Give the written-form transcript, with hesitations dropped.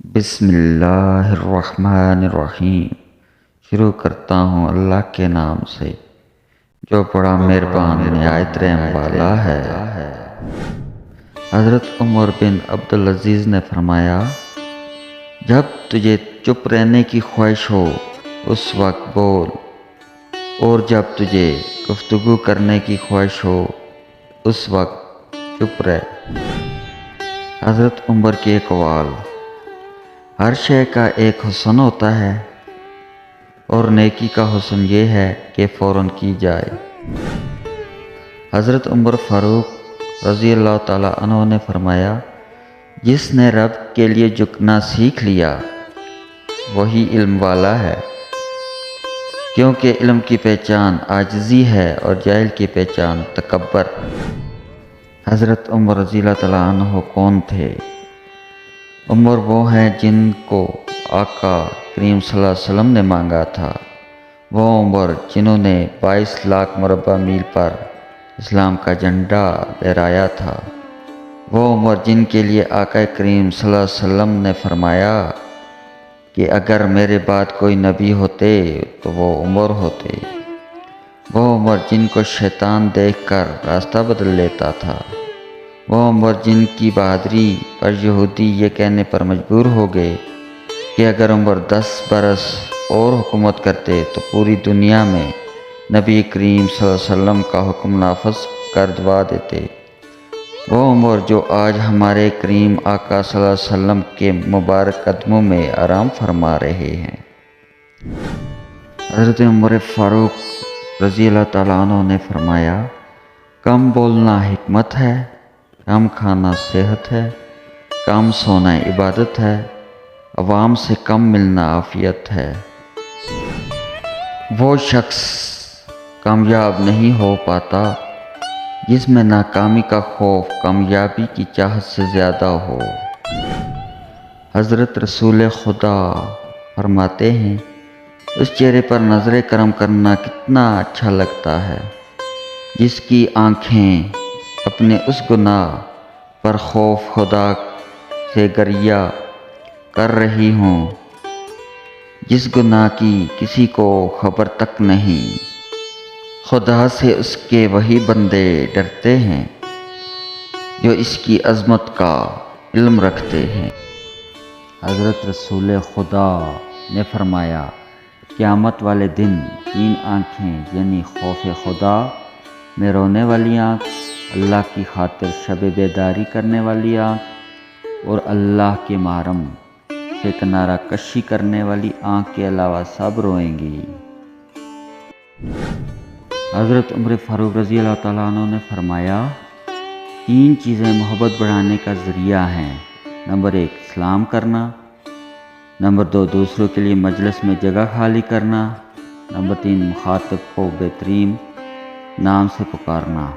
بسم اللہ الرحمن الرحیم۔ شروع کرتا ہوں اللہ کے نام سے جو بڑا مہربان نہایت رحم والا ہے۔ حضرت عمر بن عبدالعزیز نے فرمایا، جب تجھے چپ رہنے کی خواہش ہو اس وقت بول، اور جب تجھے گفتگو کرنے کی خواہش ہو اس وقت چپ رہ۔ حضرت عمر کے اقوال: ہر شے کا ایک حسن ہوتا ہے اور نیکی کا حسن یہ ہے کہ فوراً کی جائے۔ حضرت عمر فاروق رضی اللہ تعالیٰ عنہ نے فرمایا، جس نے رب کے لیے جھکنا سیکھ لیا وہی علم والا ہے، کیونکہ علم کی پہچان عاجزی ہے اور جاہل کی پہچان تکبر۔ حضرت عمر رضی اللہ تعالیٰ عنہ کون تھے؟ عمر وہ ہیں جن کو آقا کریم صلی اللہ علیہ وسلم نے مانگا تھا، وہ عمر جنہوں نے 22 لاکھ مربع میل پر اسلام کا جھنڈا لہرایا تھا، وہ عمر جن کے لیے آقا کریم صلی اللہ علیہ وسلم نے فرمایا کہ اگر میرے بعد کوئی نبی ہوتے تو وہ عمر ہوتے، وہ عمر جن کو شیطان دیکھ کر راستہ بدل لیتا تھا، وہ عمر جن کی بہادری پر یہودی یہ کہنے پر مجبور ہو گئے کہ اگر عمر 10 برس اور حکومت کرتے تو پوری دنیا میں نبی کریم صلی اللہ علیہ وسلم کا حکم نافذ کر دوا دیتے، وہ عمر جو آج ہمارے کریم آقا صلی اللہ علیہ وسلم کے مبارک قدموں میں آرام فرما رہے ہیں۔ حضرت عمر فاروق رضی اللہ تعالیٰ عنہ نے فرمایا، کم بولنا حکمت ہے، کم کھانا صحت ہے، کم سونا عبادت ہے، عوام سے کم ملنا عافیت ہے۔ وہ شخص کامیاب نہیں ہو پاتا جس میں ناکامی کا خوف کامیابی کی چاہت سے زیادہ ہو۔ حضرت رسول خدا فرماتے ہیں، اس چہرے پر نظر کرم کرنا کتنا اچھا لگتا ہے جس کی آنکھیں اپنے اس گناہ پر خوف خدا سے گریہ کر رہی ہوں جس گناہ کی کسی کو خبر تک نہیں۔ خدا سے اس کے وہی بندے ڈرتے ہیں جو اس کی عظمت کا علم رکھتے ہیں۔ حضرت رسول خدا نے فرمایا، قیامت والے دن 3 آنکھیں یعنی خوف خدا میں رونے والی آنکھ، اللہ کی خاطر شب بیداری کرنے والی آنکھ اور اللہ کے محرم سے کنارہ کشی کرنے والی آنکھ کے علاوہ سب روئیں گی۔ حضرت عمر فاروق رضی اللہ تعالیٰ عنہ نے فرمایا، 3 چیزیں محبت بڑھانے کا ذریعہ ہیں۔ نمبر 1 سلام کرنا، نمبر 2 دوسروں کے لیے مجلس میں جگہ خالی کرنا، نمبر 3 مخاطب کو بہترین نام سے پکارنا۔